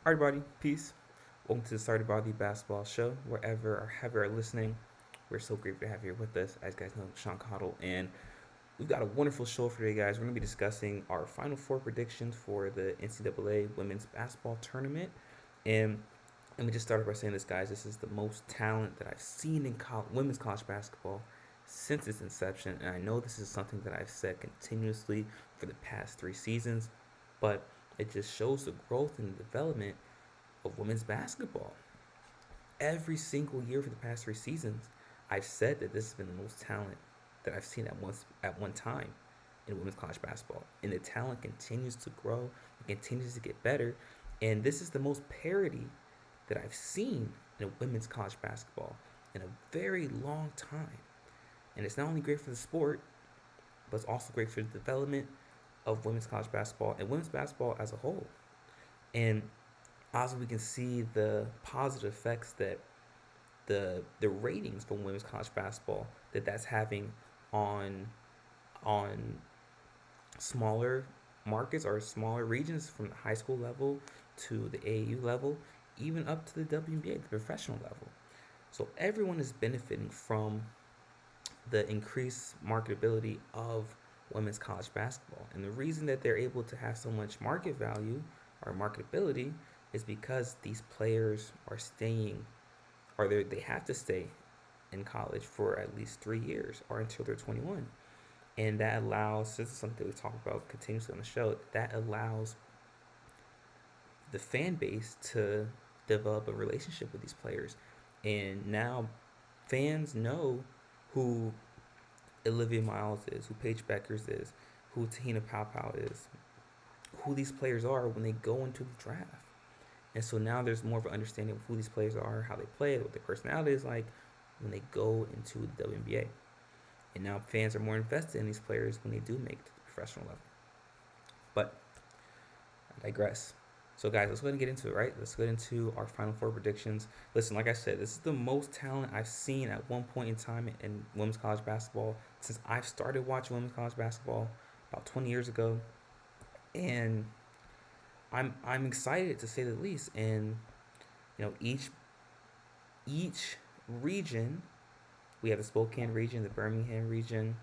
Alright, everybody, peace. Welcome to the STBY Basketball Show. Wherever or however you're listening, we're so grateful to have you here with us. As you guys know, Sean Cottle, and we've got a wonderful show for today, guys. We're going to be discussing our Final Four predictions for the NCAA Women's Basketball Tournament. And let me just start by saying this, guys. This is the most talent that I've seen in women's college basketball since its inception, and I know this is something that I've said continuously for the past 3 seasons, but it just shows the growth and development of women's basketball. Every single year for the past 3 seasons, I've said that this has been the most talent that I've seen at one time in women's college basketball, and the talent continues to grow, it continues to get better, and this is the most parity that I've seen in women's college basketball in a very long time. And it's not only great for the sport, but it's also great for the development of women's college basketball and women's basketball as a whole. And also, we can see the positive effects that the ratings from women's college basketball that's having on on smaller markets or smaller regions, from the high school level to the AAU level, even up to the WNBA, the professional level. So everyone is benefiting from the increased marketability of women's college basketball. And the reason that they're able to have so much market value or marketability is because these players are staying, or they have to stay in college for at least 3 years or until they're 21. And that allows, this is something we talk about continuously on the show, that allows the fan base to develop a relationship with these players. And now fans know who Olivia Miles is, who Paige Beckers is, who Tahina Powell is, who these players are when they go into the draft. And so now there's more of an understanding of who these players are, how they play, what their personality is like when they go into the WNBA. And now fans are more invested in these players when they do make it to the professional level. But I digress. So, guys, let's go ahead and get into it, right? Let's get into our Final Four predictions. Listen, like I said, this is the most talent I've seen at one point in time in women's college basketball since I've started watching women's college basketball about 20 years ago. And I'm excited, to say the least. And each region, we have the Spokane region, the Birmingham region.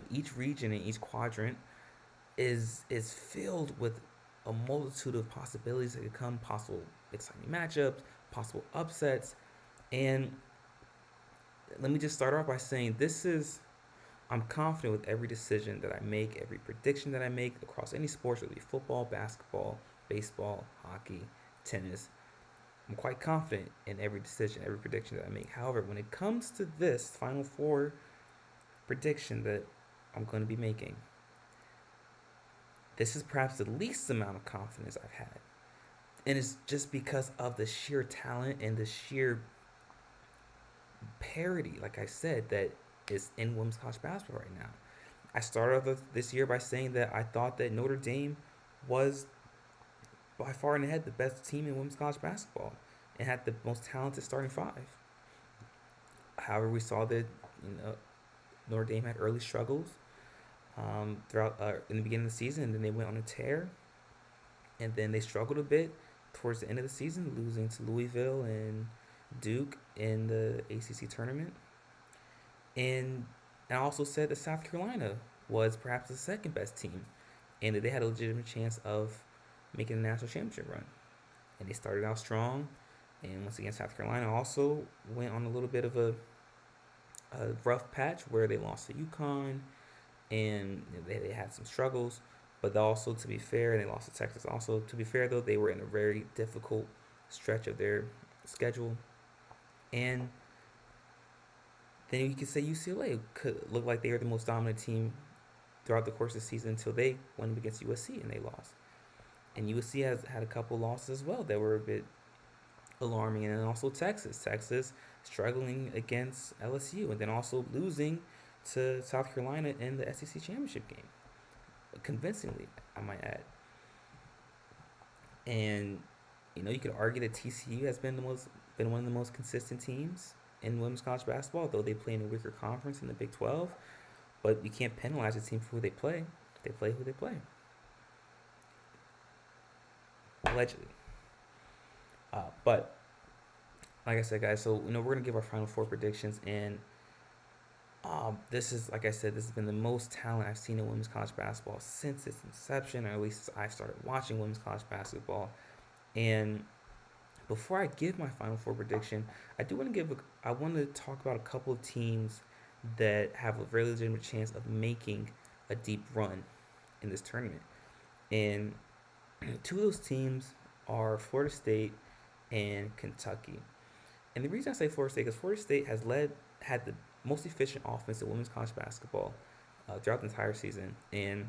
Each region and each quadrant is filled with a multitude of possibilities that could come, possible exciting matchups, possible upsets. And let me just start off by saying I'm confident with every decision that I make, every prediction that I make across any sports, whether it be football, basketball, baseball, hockey, tennis. I'm quite confident in every decision, every prediction that I make. However, when it comes to this Final Four prediction that I'm going to be making, this is perhaps the least amount of confidence I've had. And it's just because of the sheer talent and the sheer parity, like I said, that is in women's college basketball right now. I started off this year by saying that I thought that Notre Dame was by far and ahead the best team in women's college basketball and had the most talented starting five. However, we saw that Notre Dame had early struggles throughout in the beginning of the season, and then they went on a tear, and then they struggled a bit towards the end of the season, losing to Louisville and Duke in the ACC tournament. And I also said that South Carolina was perhaps the second best team, and that they had a legitimate chance of making a national championship run. And they started out strong, and once again, South Carolina also went on a little bit of a rough patch where they lost to UConn, and they had some struggles. But also, to be fair, they lost to Texas. Also, to be fair, though, they were in a very difficult stretch of their schedule. And then you could say UCLA could look like they were the most dominant team throughout the course of the season until they went against USC and they lost. And USC has had a couple losses as well that were a bit alarming. And then also Texas struggling against LSU, and then also losing to South Carolina in the SEC championship game, convincingly, I might add. And you could argue that TCU has been one of the most consistent teams in women's college basketball, though they play in a weaker conference in the Big 12. But you can't penalize a team for who they play. They play who they play. allegedly. But like I said, guys, so we're gonna give our Final Four predictions, and this is, like I said, this has been the most talent I've seen in women's college basketball since its inception, or at least since I started watching women's college basketball. And before I give my Final Four prediction, I want to talk about a couple of teams that have a very legitimate chance of making a deep run in this tournament. And two of those teams are Florida State and Kentucky. And the reason I say Florida State is Florida State had the most efficient offense in women's college basketball throughout the entire season, and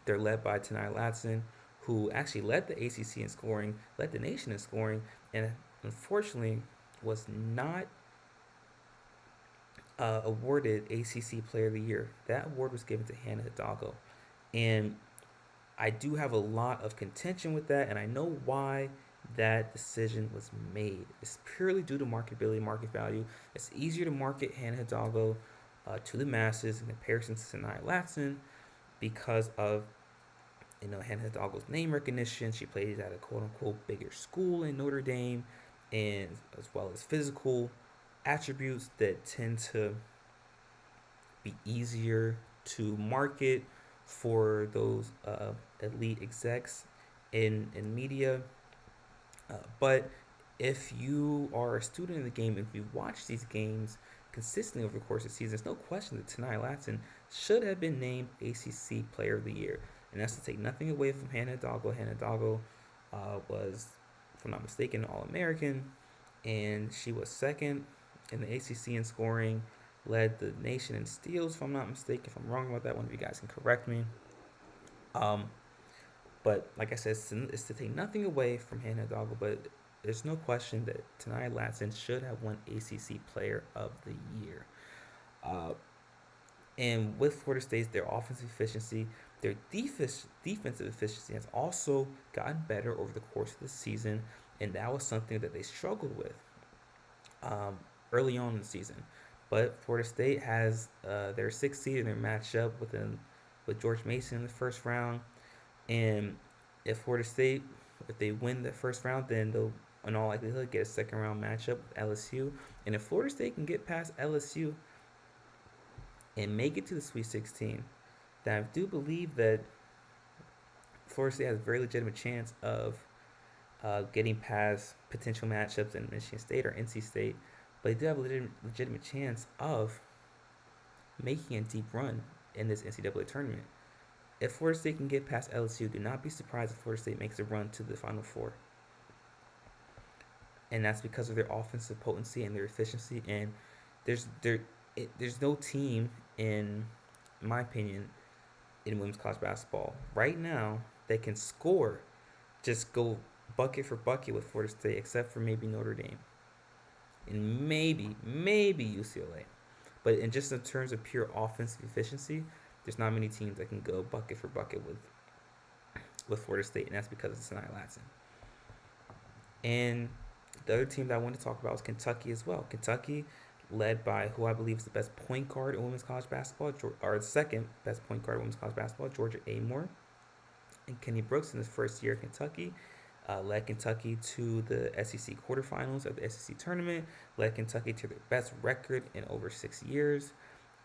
they're led by Tanai Latson, who actually led the ACC in scoring, led the nation in scoring, and unfortunately was not awarded ACC Player of the Year. That award was given to Hannah Hidalgo, and I do have a lot of contention with that, and I know why that decision was made. It's purely due to marketability, market value. It's easier to market Hannah Hidalgo to the masses in comparison to Sanaya Latson because of Hannah Hidalgo's name recognition. She plays at a quote unquote bigger school in Notre Dame, and as well as physical attributes that tend to be easier to market for those elite execs in media. But if you are a student in the game, if you watch these games consistently over the course of the season, there's no question that Tanai Latson should have been named ACC Player of the Year. And that's to take nothing away from Hannah Hidalgo. Hannah Hidalgo was, if I'm not mistaken, an All-American, and she was second in the ACC in scoring, led the nation in steals, if I'm not mistaken. If I'm wrong about that, one of you guys can correct me. But like I said, it's to take nothing away from Hannah Hidalgo, but there's no question that Tanai Latson should have won ACC Player of the Year. And with Florida State, their offensive efficiency, their defensive efficiency has also gotten better over the course of the season, and that was something that they struggled with early on in the season. But Florida State has their sixth seed in their matchup with George Mason in the first round. And if Florida State, if they win the first round, then they'll, in all likelihood, get a second round matchup with LSU. And if Florida State can get past LSU and make it to the Sweet 16, then I do believe that Florida State has a very legitimate chance of getting past potential matchups in Michigan State or NC State. But they do have a legitimate chance of making a deep run in this NCAA tournament. If Florida State can get past LSU, do not be surprised if Florida State makes a run to the Final Four. And that's because of their offensive potency and their efficiency. And there's no team, in my opinion, in women's college basketball right now that can score, just go bucket for bucket with Florida State, except for maybe Notre Dame and maybe UCLA. But in just in terms of pure offensive efficiency, there's not many teams that can go bucket for bucket with Florida State, and that's because of Sanaya Latson. And the other team that I want to talk about is Kentucky as well. Kentucky, led by who I believe is the best point guard in women's college basketball, or the second best point guard in women's college basketball, Georgia Amore. And Kenny Brooks, in his first year at Kentucky, led Kentucky to the SEC quarterfinals of the SEC tournament, led Kentucky to their best record in over 6 years.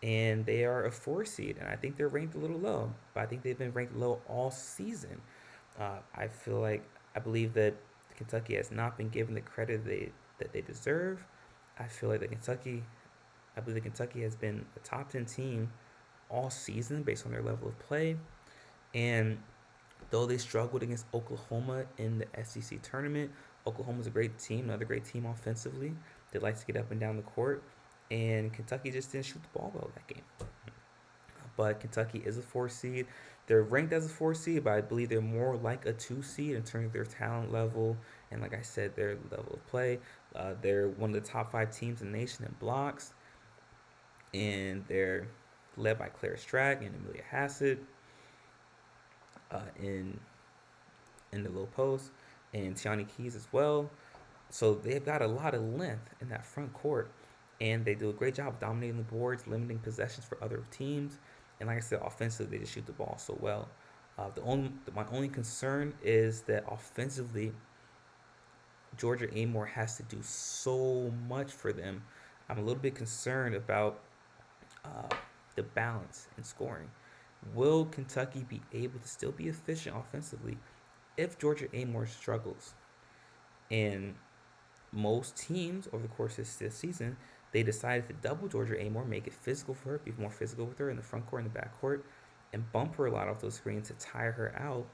And they are a 4 seed, and I think they're ranked a little low, but I think they've been ranked low all season. I believe that Kentucky has not been given the credit that they deserve. I believe that Kentucky has been a top 10 team all season based on their level of play. And though they struggled against Oklahoma in the SEC tournament, Oklahoma's a great team, another great team offensively. They like to get up and down the court. And Kentucky just didn't shoot the ball well that game. But Kentucky is a 4 seed. They're ranked as a 4 seed, but I believe they're more like a 2 seed in terms of their talent level and, like I said, their level of play. They're one of the top 5 teams in the nation in blocks. And they're led by Claire Strag and Amelia Hassett in the low post, and Tiani Keys as well. So they've got a lot of length in that front court. And they do a great job of dominating the boards, limiting possessions for other teams. And like I said, offensively, they just shoot the ball so well. My only concern is that offensively, Georgia Amore has to do so much for them. I'm a little bit concerned about uh, the balance in scoring. Will Kentucky be able to still be efficient offensively if Georgia Amore struggles? And most teams over the course of this season, they decided to double Georgia Amore, make it physical for her, be more physical with her in the front court and the back court, and bump her a lot off those screens to tire her out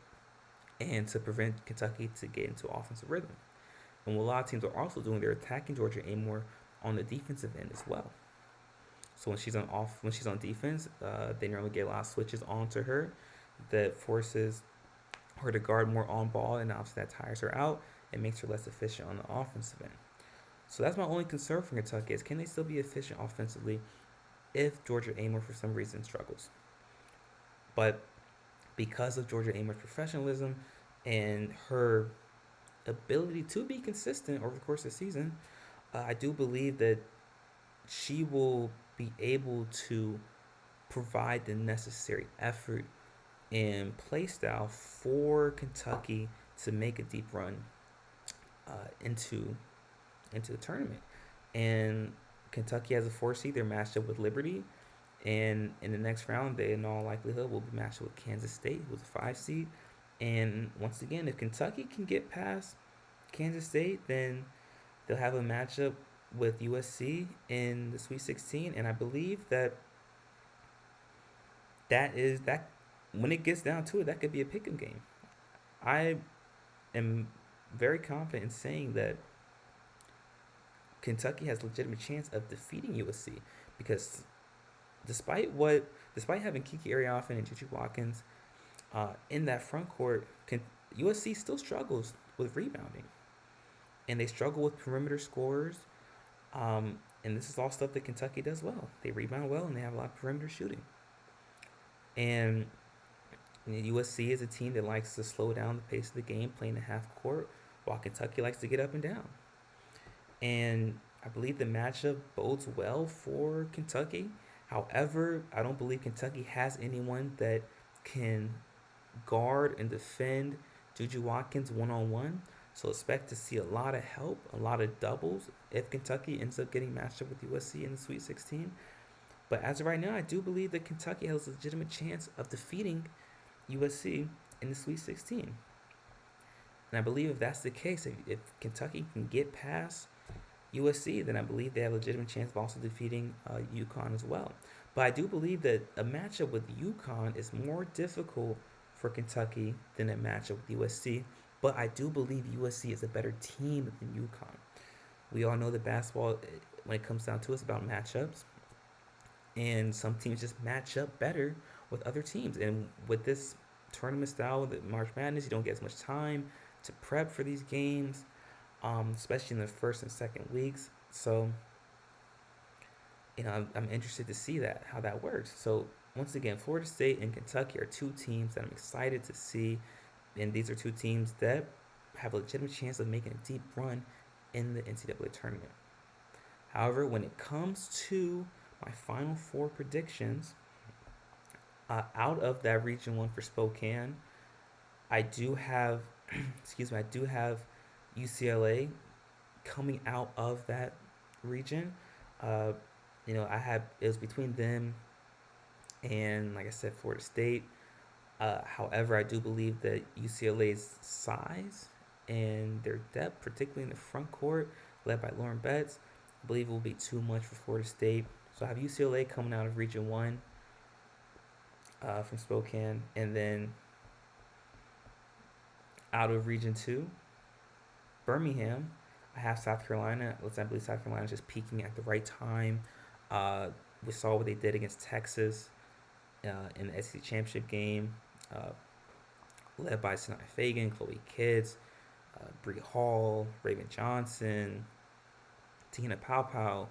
and to prevent Kentucky to get into offensive rhythm. And what a lot of teams are also doing, they're attacking Georgia Amore on the defensive end as well. So when she's on defense, they normally get a lot of switches onto her that forces her to guard more on ball, and obviously that tires her out and makes her less efficient on the offensive end. So that's my only concern for Kentucky is can they still be efficient offensively if Georgia Amore for some reason struggles? But because of Georgia Amore's professionalism and her ability to be consistent over the course of the season, I do believe that she will be able to provide the necessary effort and play style for Kentucky to make a deep run uh, into into the tournament. And Kentucky has a 4 seed. They're matched up with Liberty, and in the next round, they in all likelihood will be matched up with Kansas State, who's a 5 seed. And once again, if Kentucky can get past Kansas State, then they'll have a matchup with USC in the Sweet 16, and I believe that that when it gets down to it, that could be a pick'em game. I am very confident in saying that Kentucky has a legitimate chance of defeating USC because despite having Kiki Arioffen and Gigi Watkins in that front court, USC still struggles with rebounding, and they struggle with perimeter scorers. And this is all stuff that Kentucky does well. They rebound well and they have a lot of perimeter shooting. And USC is a team that likes to slow down the pace of the game, playing the half court, while Kentucky likes to get up and down. And I believe the matchup bodes well for Kentucky. However, I don't believe Kentucky has anyone that can guard and defend Juju Watkins one-on-one. So expect to see a lot of help, a lot of doubles if Kentucky ends up getting matched up with USC in the Sweet 16. But as of right now, I do believe that Kentucky has a legitimate chance of defeating USC in the Sweet 16. And I believe if that's the case, if Kentucky can get past USC, then I believe they have a legitimate chance of also defeating UConn as well. But I do believe that a matchup with UConn is more difficult for Kentucky than a matchup with USC. But I do believe USC is a better team than UConn. We all know that basketball, when it comes down to it, it's about matchups. And some teams just match up better with other teams. And with this tournament style, the March Madness, you don't get as much time to prep for these games, especially in the first and second weeks. So, I'm interested to see how that works. So, once again, Florida State and Kentucky are two teams that I'm excited to see. And these are two teams that have a legitimate chance of making a deep run in the NCAA tournament. However, when it comes to my Final Four predictions, out of that Region 1 for Spokane, I do have, I do have UCLA coming out of that region. It was between them and, like I said, Florida State. However, I do believe that UCLA's size and their depth, particularly in the front court, led by Lauren Betts, I believe it will be too much for Florida State. So I have UCLA coming out of Region 1 from Spokane, and then out of Region 2, Birmingham, I have South Carolina. I believe South Carolina is just peaking at the right time. We saw what they did against Texas in the SEC championship game, led by Sinai Fagan, Chloe Kitts, Bree Hall, Raven Johnson, Tina Paopao,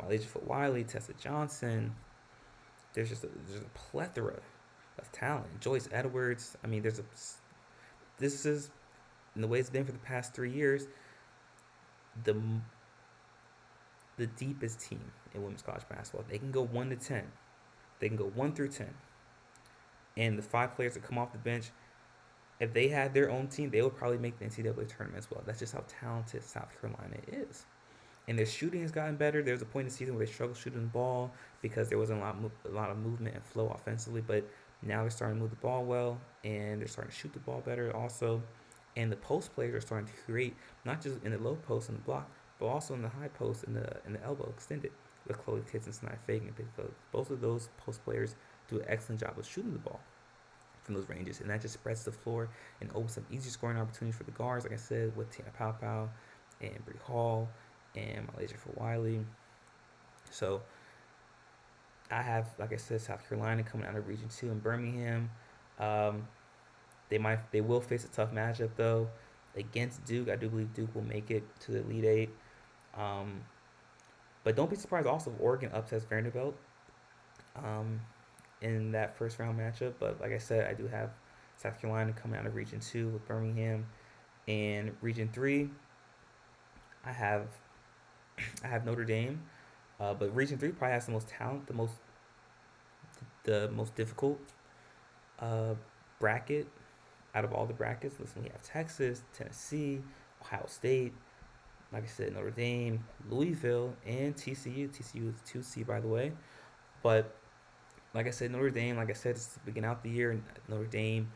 Malaysia Foot Wiley, Tessa Johnson. There's a plethora of talent. Joyce Edwards. I mean, this is, in the way it's been for the past 3 years, the deepest team in women's college basketball. They can go 1 to 10. They can go 1 through 10. And the 5 players that come off the bench, if they had their own team, they would probably make the NCAA tournament as well. That's just how talented South Carolina is. And their shooting has gotten better. There was a point in the season where they struggled shooting the ball because there wasn't a lot of movement and flow offensively. But now they're starting to move the ball well, and they're starting to shoot the ball better also. And the post players are starting to create, not just in the low post and the block, but also in the high post and the elbow extended with Chloe Pitts and Snide Fagan. Because both of those post players do an excellent job of shooting the ball from those ranges, and that just spreads the floor and opens up easy scoring opportunities for the guards, like I said, with Tina Pow and Bree Hall and Malaysia for Wiley. So I have, like I said, South Carolina coming out of Region 2 in Birmingham. Um, they will face a tough matchup though against Duke. I do believe Duke will make it to the Elite Eight. Um, but don't be surprised also if Oregon upsets Vanderbilt um, in that first round matchup. But like I said, I do have South Carolina coming out of Region 2 with Birmingham. And Region 3, I have Notre Dame. But Region 3 probably has the most talent, the most difficult uh, bracket out of all the brackets. Listen, we have Texas, Tennessee, Ohio State, like I said, Notre Dame, Louisville, and TCU. TCU is 2C, by the way. But like I said, Notre Dame, like I said, it's beginning out the year. Notre Dame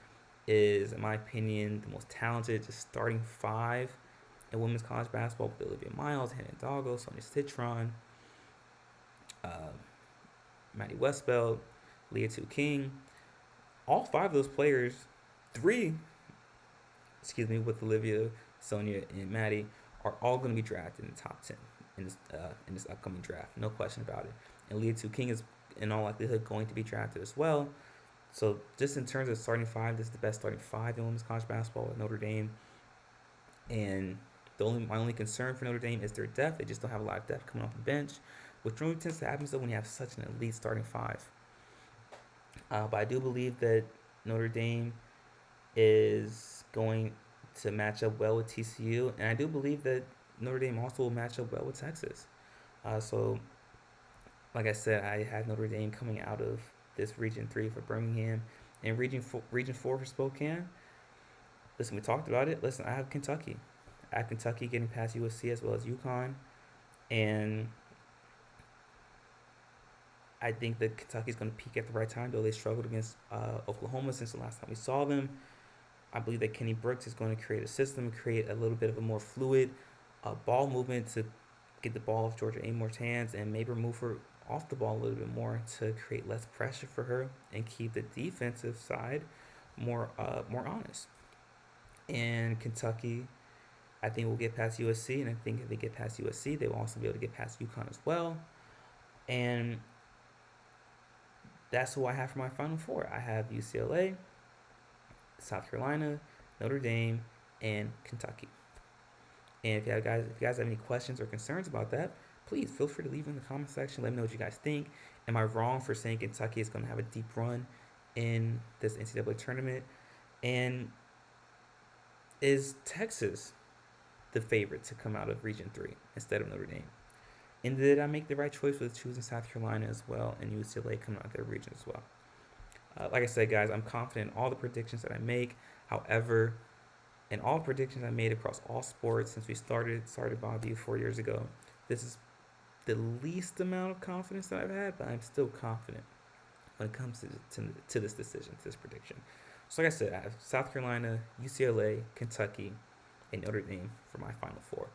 is, in my opinion, the most talented, just starting 5 in women's college basketball with Olivia Miles, Hannah Hidalgo, Sonia Citron, Maddie Westbeld, Leah Tu King. All 5 of those players, 3, with Olivia, Sonia, and Maddie, are all going to be drafted in the top 10 in this upcoming draft. No question about it. And Leah Tu King is, in all likelihood, going to be drafted as well. So just in terms of starting 5, this is the best starting 5 in women's college basketball at Notre Dame. And my only concern for Notre Dame is their depth. They just don't have a lot of depth coming off the bench, which really tends to happen when you have such an elite starting 5. But I do believe that Notre Dame is going to match up well with TCU, and I do believe that Notre Dame also will match up well with Texas. So, like I said, I have Notre Dame coming out of this Region 3 for Birmingham, and Region 4 for Spokane. Listen, we talked about it. Listen, I have Kentucky. I have Kentucky getting past USC as well as UConn, and I think that Kentucky's going to peak at the right time, though they struggled against Oklahoma since the last time we saw them. I believe that Kenny Brooks is going to create a system, create a little bit of a more fluid ball movement to get the ball off Georgia Amore's hands and maybe move her off the ball a little bit more to create less pressure for her and keep the defensive side more honest. And Kentucky, I think, will get past USC, and I think if they get past USC, they will also be able to get past UConn as well. And that's who I have for my Final Four. I have UCLA, South Carolina, Notre Dame, and Kentucky. And if you guys have any questions or concerns about that, please feel free to leave in the comment section. Let me know what you guys think. Am I wrong for saying Kentucky is going to have a deep run in this NCAA tournament? And is Texas the favorite to come out of Region 3 instead of Notre Dame? And did I make the right choice with choosing South Carolina as well and UCLA coming out of their region as well? Like I said, guys, I'm confident in all the predictions that I make. However, in all predictions I made across all sports since we started Bobby 4 years ago, this is the least amount of confidence that I've had, but I'm still confident when it comes to this decision, to this prediction. So like I said, I have South Carolina, UCLA, Kentucky, and Notre Dame for my Final Four.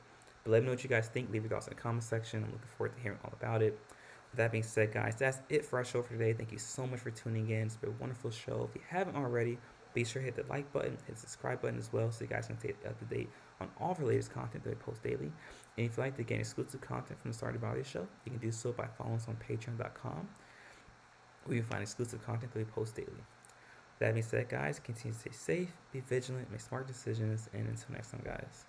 But let me know what you guys think. Leave your thoughts in the comment section. I'm looking forward to hearing all about it. With that being said, guys, that's it for our show for today. Thank you so much for tuning in. It's been a wonderful show. If you haven't already, be sure to hit the like button, hit the subscribe button as well, so you guys can stay up to date on all of our latest content that we post daily. And if you'd like to gain exclusive content from the Started Body Show, you can do so by following us on patreon.com, where you can find exclusive content that we post daily. With that being said, guys, continue to stay safe, be vigilant, make smart decisions, and until next time, guys.